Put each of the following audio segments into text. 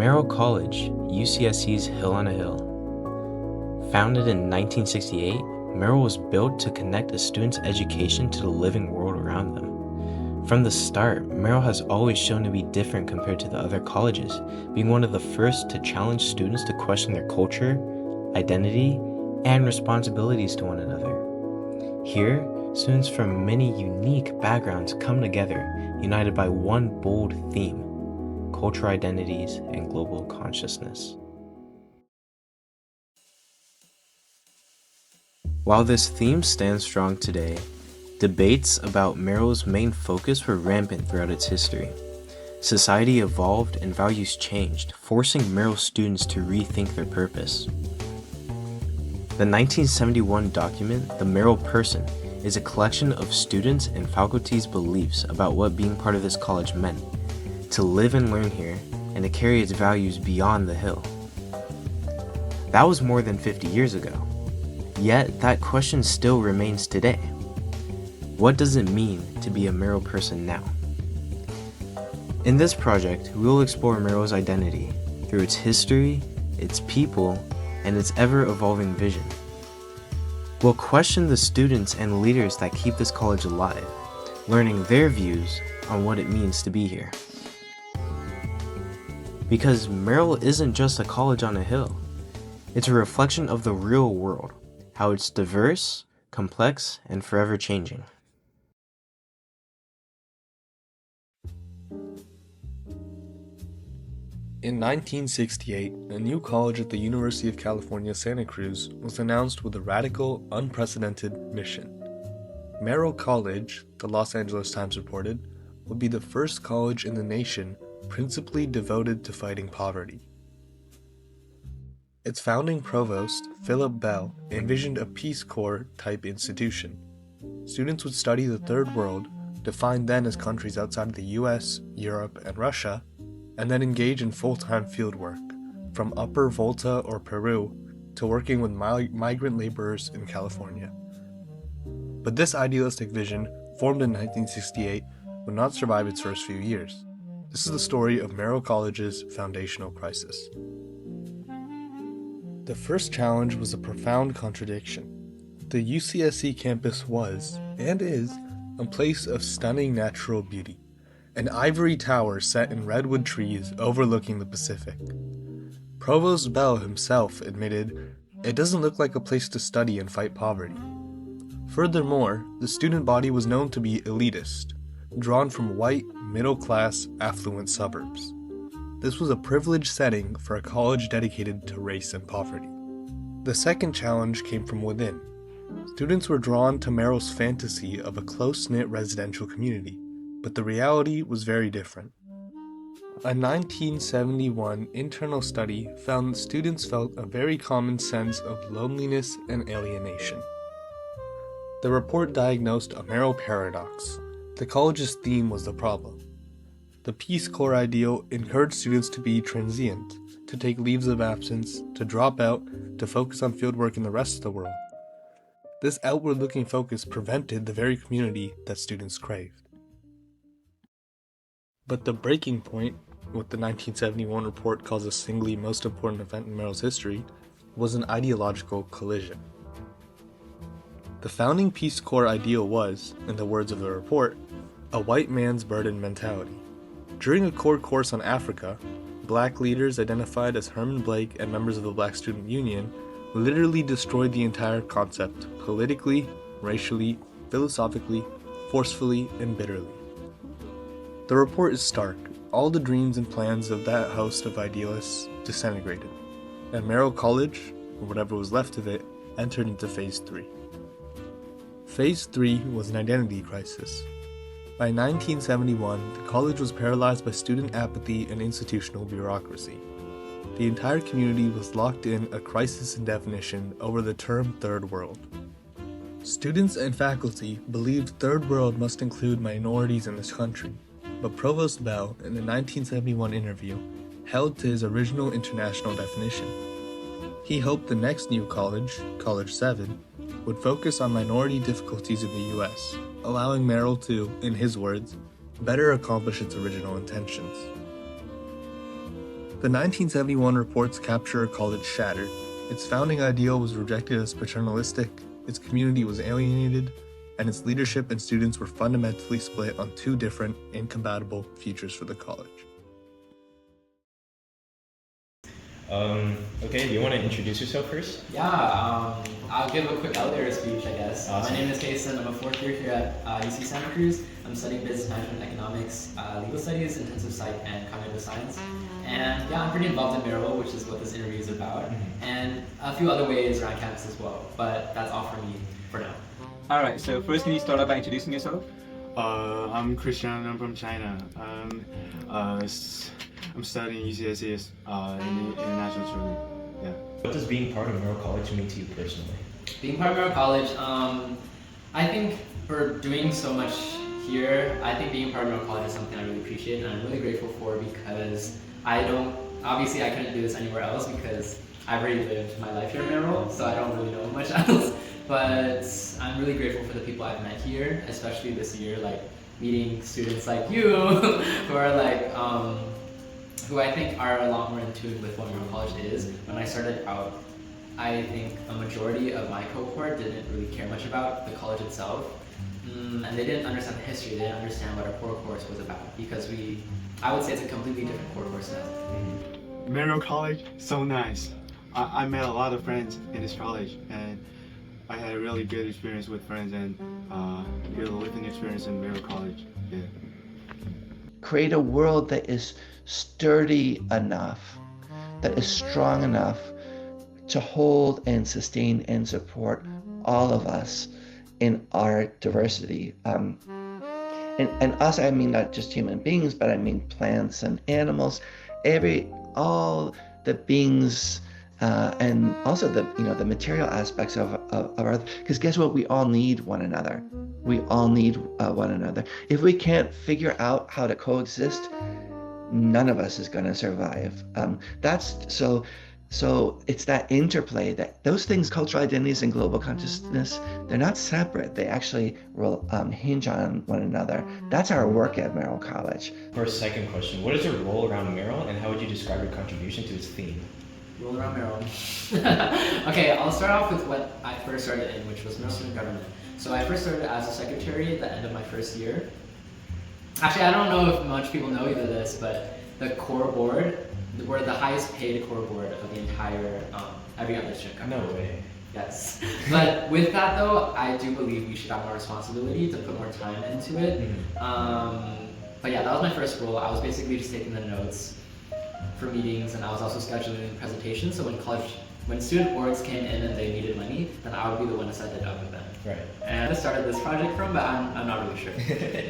Merrill College, UCSC's Hill on a Hill. Founded in 1968, Merrill was built to connect a student's education to the living world around them. From the start, Merrill has always shown to be different compared to the other colleges, being one of the first to challenge students to question their culture, identity, and responsibilities to one another. Here, students from many unique backgrounds come together, united by one bold theme: cultural identities and global consciousness. While this theme stands strong today, debates about Merrill's main focus were rampant throughout its history. Society evolved and values changed, forcing Merrill students to rethink their purpose. The 1971 document, The Merrill Person, is a collection of students' and faculty's beliefs about what being part of this college meant, to live and learn here, and to carry its values beyond the Hill. That was more than 50 years ago. Yet, that question still remains today. What does it mean to be a Merrill person now? In this project, we will explore Merrill's identity through its history, its people, and its ever-evolving vision. We'll question the students and leaders that keep this college alive, learning their views on what it means to be here. Because Merrill isn't just a college on a hill. It's a reflection of the real world, how it's diverse, complex, and forever changing. In 1968, a new college at the University of California, Santa Cruz was announced with a radical, unprecedented mission. Merrill College, the Los Angeles Times reported, would be the first college in the nation principally devoted to fighting poverty. Its founding provost, Philip Bell, envisioned a Peace Corps type institution. Students would study the Third World, defined then as countries outside of the US, Europe, and Russia, and then engage in full-time fieldwork, from Upper Volta or Peru to working with migrant laborers in California. But this idealistic vision, formed in 1968, would not survive its first few years. This is the story of Merrill College's foundational crisis. The first challenge was a profound contradiction. The UCSC campus was, and is, a place of stunning natural beauty. An ivory tower set in redwood trees overlooking the Pacific. Provost Bell himself admitted, "It doesn't look like a place to study and fight poverty." Furthermore, the student body was known to be elitist, drawn from white, middle-class, affluent suburbs. This was a privileged setting for a college dedicated to race and poverty. The second challenge came from within. Students were drawn to Merrill's fantasy of a close-knit residential community, but the reality was very different. A 1971 internal study found that students felt a very common sense of loneliness and alienation. The report diagnosed a Merrill paradox. The college's theme was the problem. The Peace Corps ideal encouraged students to be transient, to take leaves of absence, to drop out, to focus on fieldwork in the rest of the world. This outward-looking focus prevented the very community that students craved. But the breaking point, what the 1971 report calls the singly most important event in Merrill's history, was an ideological collision. The founding Peace Corps ideal was, in the words of the report, a white man's burden mentality. During a core course on Africa, black leaders identified as Herman Blake and members of the Black Student Union literally destroyed the entire concept politically, racially, philosophically, forcefully, and bitterly. The report is stark. All the dreams and plans of that host of idealists disintegrated, and Merrill College, or whatever was left of it, entered into Phase 3. Phase 3 was an identity crisis. By 1971, the college was paralyzed by student apathy and institutional bureaucracy. The entire community was locked in a crisis in definition over the term Third World. Students and faculty believed Third World must include minorities in this country, but Provost Bell, in the 1971 interview, held to his original international definition. He hoped the next new college, College 7, would focus on minority difficulties in the US, allowing Merrill to, in his words, better accomplish its original intentions. The 1971 report's capture college shattered. Its founding ideal was rejected as paternalistic, its community was alienated, and its leadership and students were fundamentally split on two different, incompatible futures for the college. Okay, do you want to introduce yourself first? Yeah, I'll give a quick elevator speech, I guess. Awesome. My name is Jason. I'm a fourth year here at UC Santa Cruz. I'm studying business management, economics, legal studies, intensive psych, and cognitive science. And yeah, I'm pretty involved in Merrill, which is what this interview is about, and a few other ways around campus as well. But that's all for me for now. Alright, so first can you start off by introducing yourself? I'm Christian. I'm from China. I'm studying UCSC in international student. Yeah. What does being part of Merrill College mean to you personally? Being part of Merrill College, I think for doing so much here, I think being part of Merrill College is something I really appreciate and I'm really grateful for, because obviously I couldn't do this anywhere else because I've already lived my life here in Merrill, so I don't really know much else. But I'm really grateful for the people I've met here, especially this year, like meeting students like you who are like, who I think are a lot more in tune with what Merrill College is. When I started out, I think a majority of my cohort didn't really care much about the college itself, and they didn't understand the history, they didn't understand what our core course was about, because I would say it's a completely different core course now. Merrill College, so nice. I met a lot of friends in this college, and I had a really good experience with friends and good living experience in Merrill College. Yeah. Create a world that is sturdy enough, that is strong enough to hold and sustain and support all of us in our diversity. And us, I mean not just human beings, but I mean plants and animals, all the beings, and also the material aspects of Earth. Because guess what? We all need one another. We all need one another. If we can't figure out how to coexist, none of us is going to survive. So it's that interplay, that those things, cultural identities and global consciousness, they're not separate. They actually will hinge on one another. That's our work at Merrill College. For a second question, what is your role around Merrill and how would you describe your contribution to its theme? Roll around Merrill. Okay, I'll start off with what I first started in, which was Merrill Student Government. So I first started as a secretary at the end of my first year. Actually, I don't know if much people know either this, but the core board, we're the highest paid core board of the entire, every other student government. No way. Yes. But with that though, I do believe we should have more responsibility to put more time into it. But yeah, that was my first role. I was basically just taking the notes for meetings, and I was also scheduling presentations. So when student boards came in and they needed money, then I would be the one to set it up with them. Right. And I started this project from, but I'm not really sure.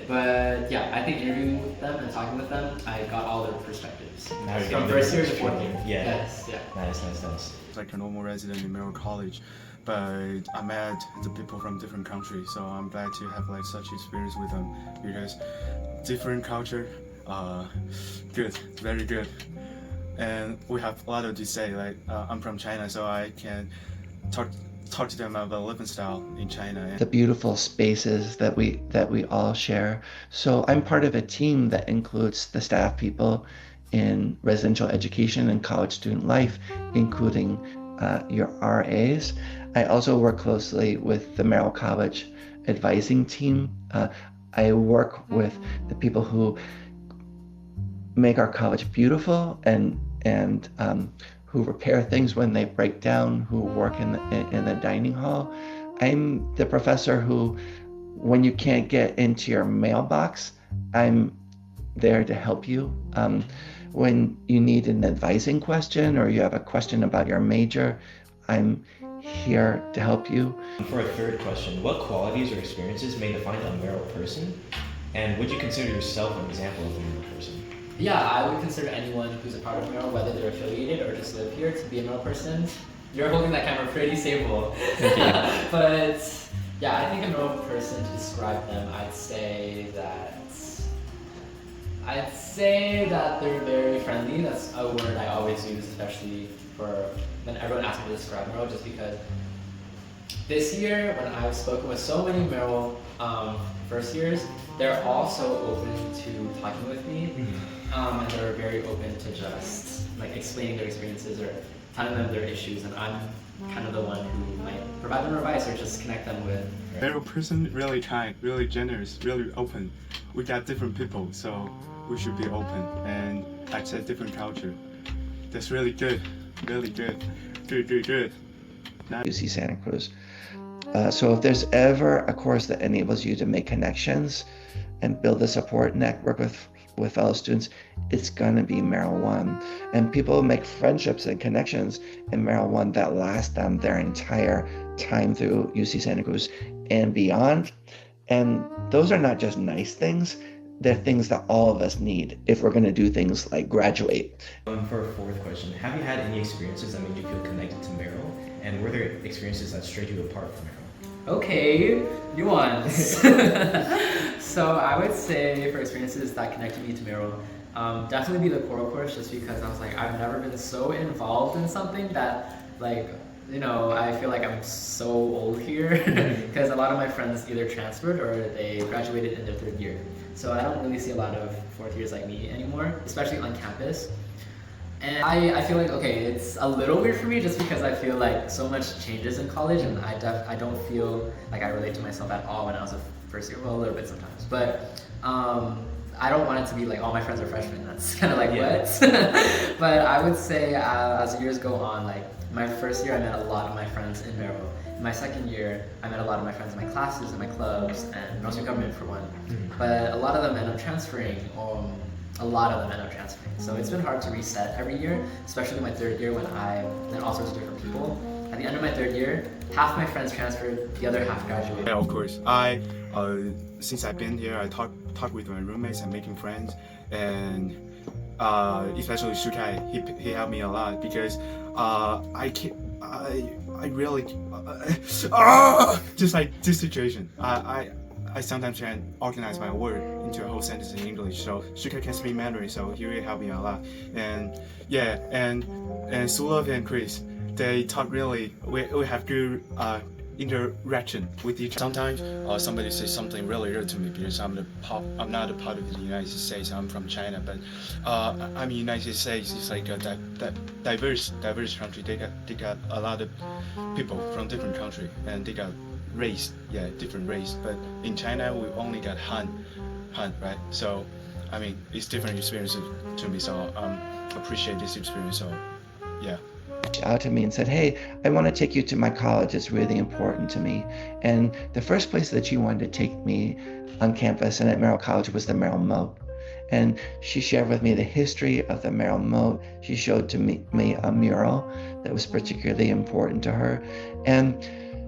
But yeah, I think interviewing with them and talking with them, I got all their perspectives. Now you're From getting first the year to fourth year. Yeah. Yes, yeah. Nice. It's like a normal resident in Merrill College, but I met the people from different countries, so I'm glad to have like such experience with them, because different culture, good, very good. And we have a lot to say. Like I'm from China, so I can talk to them about the living style in China. The beautiful spaces that we all share. So I'm part of a team that includes the staff people in residential education and college student life, including your RAs. I also work closely with the Merrill College advising team. I work with the people who make our college beautiful and who repair things when they break down, who work in the dining hall. I'm the professor who, when you can't get into your mailbox, I'm there to help you. When you need an advising question or you have a question about your major, I'm here to help you. For a third question, what qualities or experiences may define a Merrill person? And would you consider yourself an example of a Merrill person? Yeah, I would consider anyone who's a part of Merrill, whether they're affiliated or just live here, to be a Merrill person. You're holding that camera pretty stable. But yeah, I think a Merrill person, to describe them, I'd say that they're very friendly. That's a word I always use, especially for when everyone asks me to describe Merrill, just because this year, when I've spoken with so many Merrill first years, they're all so open to talking with me, and they're very open to just like explaining their experiences or telling them their issues, and I'm kind of the one who might provide them advice or just connect them with. Merrill Person really kind, really generous, really open. We got different people, so we should be open and accept different culture. That's really good, really good, good. UC Santa Cruz. So if there's ever a course that enables you to make connections and build a support network with fellow students, it's gonna be Merrill One. And people make friendships and connections in Merrill One that last them their entire time through UC Santa Cruz and beyond. And those are not just nice things, they're things that all of us need if we're gonna do things like graduate. For a fourth question, have you had any experiences that made you feel connected to Merrill? And were there experiences that strayed you apart from Merrill? Okay, nuance. So I would say for experiences that connected me to Merrill, definitely be the choral course, just because I was like, I've never been so involved in something that, like, you know, I feel like I'm so old here because a lot of my friends either transferred or they graduated in their third year. So I don't really see a lot of fourth years like me anymore, especially on campus. And I feel like, okay, it's a little weird for me just because I feel like so much changes in college, and I don't feel like I relate to myself at all when I was a first year. Well, a little bit sometimes, but I don't want it to be like all my friends are freshmen. That's kind of like what. But I would say as years go on, like my first year I met a lot of my friends in Merrill. In my second year, I met a lot of my friends in my classes and my clubs, and also government for one. But a lot of them end up transferring. A lot of them end up transferring. So it's been hard to reset every year, especially my third year when I met all sorts of different people. At the end of my third year, half my friends transferred, the other half graduated. Yeah, of course. Since I've been here, I talk with my roommates and making friends, and especially Shukai, he helped me a lot because I really just like this situation. I sometimes can organize my word into a whole sentence in English. So Shukai can speak Mandarin, so he really helped me a lot. And yeah, and Sulov and Chris, they talk really. We have good interaction with each other. Sometimes somebody says something really rude to me because I'm not a part of the United States. I'm from China, but I mean United States is like a diverse country. They got a lot of people from different country, and they got different race. But in China, we only got Han, right? So, I mean, it's different experiences to me. So, appreciate this experience. So, yeah. Out to me and said, hey, I want to take you to my college. It's really important to me. And the first place that she wanted to take me on campus and at Merrill College was the Merrill Moat. And she shared with me the history of the Merrill Moat. She showed to me a mural that was particularly important to her. And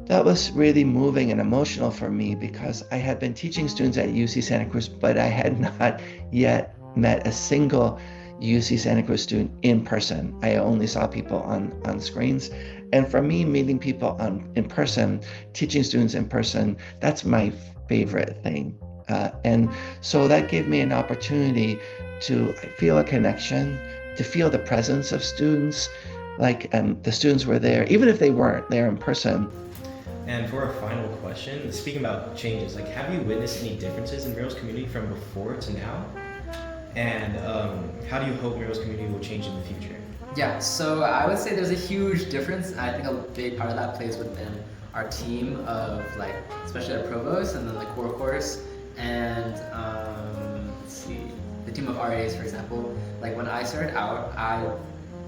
that was really moving and emotional for me because I had been teaching students at UC Santa Cruz, but I had not yet met a single UC Santa Cruz student in person. I only saw people on screens. And for me, meeting people in person, teaching students in person, that's my favorite thing. And so that gave me an opportunity to feel a connection, to feel the presence of students, like the students were there, even if they weren't there in person. And for our final question, speaking about changes, like have you witnessed any differences in Merrill's community from before to now? And how do you hope Merrill's community will change in the future? Yeah, so I would say there's a huge difference. I think a big part of that plays within our team of like, especially our provost and then the core course and let's see, the team of RAs, for example. Like when I started out, I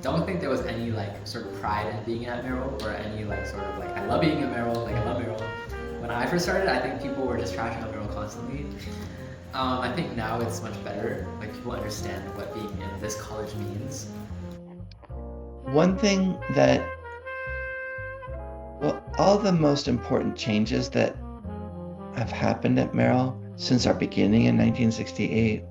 don't think there was any like sort of pride in being at Merrill or any like sort of like I love being at Merrill, like I love Merrill. When I first started, I think people were just trashing on Merrill constantly. I think now it's much better. Like people understand what being in this college means. One thing that, well, all the most important changes that have happened at Merrill since our beginning in 1968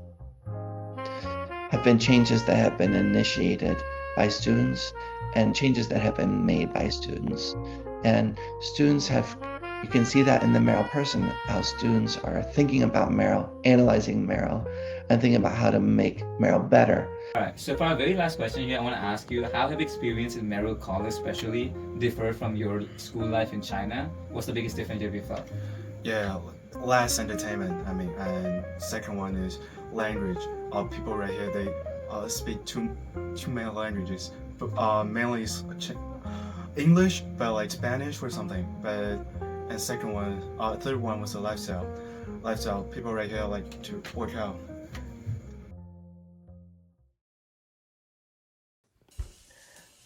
have been changes that have been initiated by students and changes that have been made by students. And students have You can see that in the Merrill Person, how students are thinking about Merrill, analyzing Merrill, and thinking about how to make Merrill better. Alright, so for our very last question here, I want to ask you, how have experience in Merrill College especially differed from your school life in China? What's the biggest difference you felt? Yeah, less entertainment. I mean, and second one is language. People right here they speak two many languages, but mainly is English, but like Spanish or something. But and third one was the lifestyle. Lifestyle. People right here like to work out.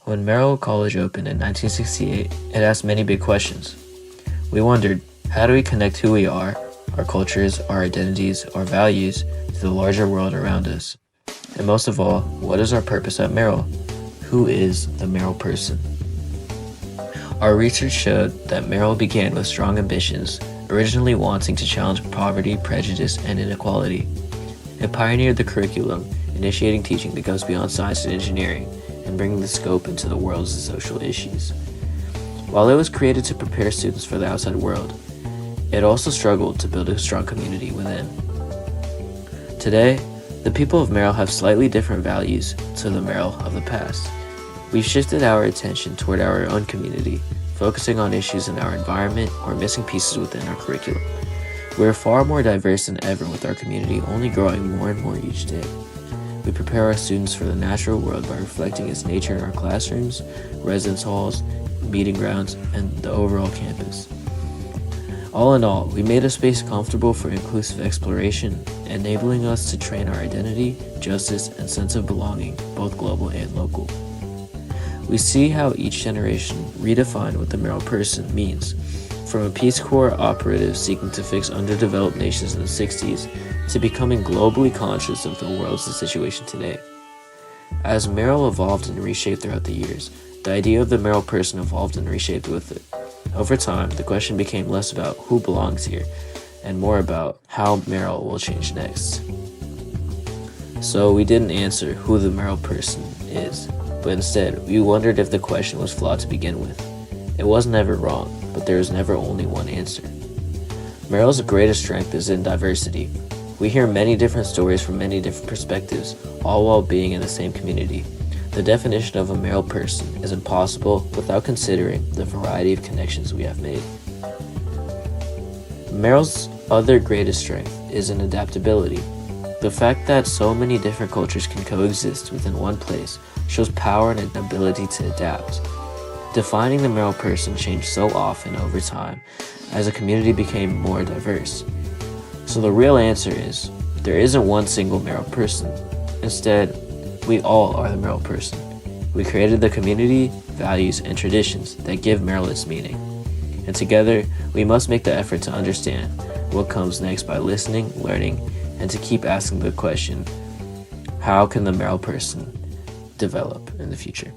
When Merrill College opened in 1968, it asked many big questions. We wondered, how do we connect who we are, our cultures, our identities, our values, to the larger world around us? And most of all, what is our purpose at Merrill? Who is the Merrill person? Our research showed that Merrill began with strong ambitions, originally wanting to challenge poverty, prejudice, and inequality. It pioneered the curriculum, initiating teaching that goes beyond science and engineering, and bringing the scope into the world's social issues. While it was created to prepare students for the outside world, it also struggled to build a strong community within. Today, the people of Merrill have slightly different values to the Merrill of the past. We've shifted our attention toward our own community, focusing on issues in our environment or missing pieces within our curriculum. We're far more diverse than ever, with our community only growing more and more each day. We prepare our students for the natural world by reflecting its nature in our classrooms, residence halls, meeting grounds, and the overall campus. All in all, we made a space comfortable for inclusive exploration, enabling us to train our identity, justice, and sense of belonging, both global and local. We see how each generation redefined what the Merrill person means, from a Peace Corps operative seeking to fix underdeveloped nations in the 60s to becoming globally conscious of the world's situation today. As Merrill evolved and reshaped throughout the years, the idea of the Merrill person evolved and reshaped with it. Over time, the question became less about who belongs here and more about how Merrill will change next. So we didn't answer who the Merrill person is, but instead we wondered if the question was flawed to begin with. It wasn't ever wrong, but there is never only one answer. Merrill's greatest strength is in diversity. We hear many different stories from many different perspectives, all while being in the same community. The definition of a Merrill person is impossible without considering the variety of connections we have made. Merrill's other greatest strength is in adaptability. The fact that so many different cultures can coexist within one place shows power and an ability to adapt. Defining the Merrill person changed so often over time as the community became more diverse. So the real answer is, there isn't one single Merrill person. Instead, we all are the Merrill person. We created the community, values, and traditions that give Merrill its meaning. And together, we must make the effort to understand what comes next by listening, learning, and to keep asking the question, how can the Merrill person develop in the future?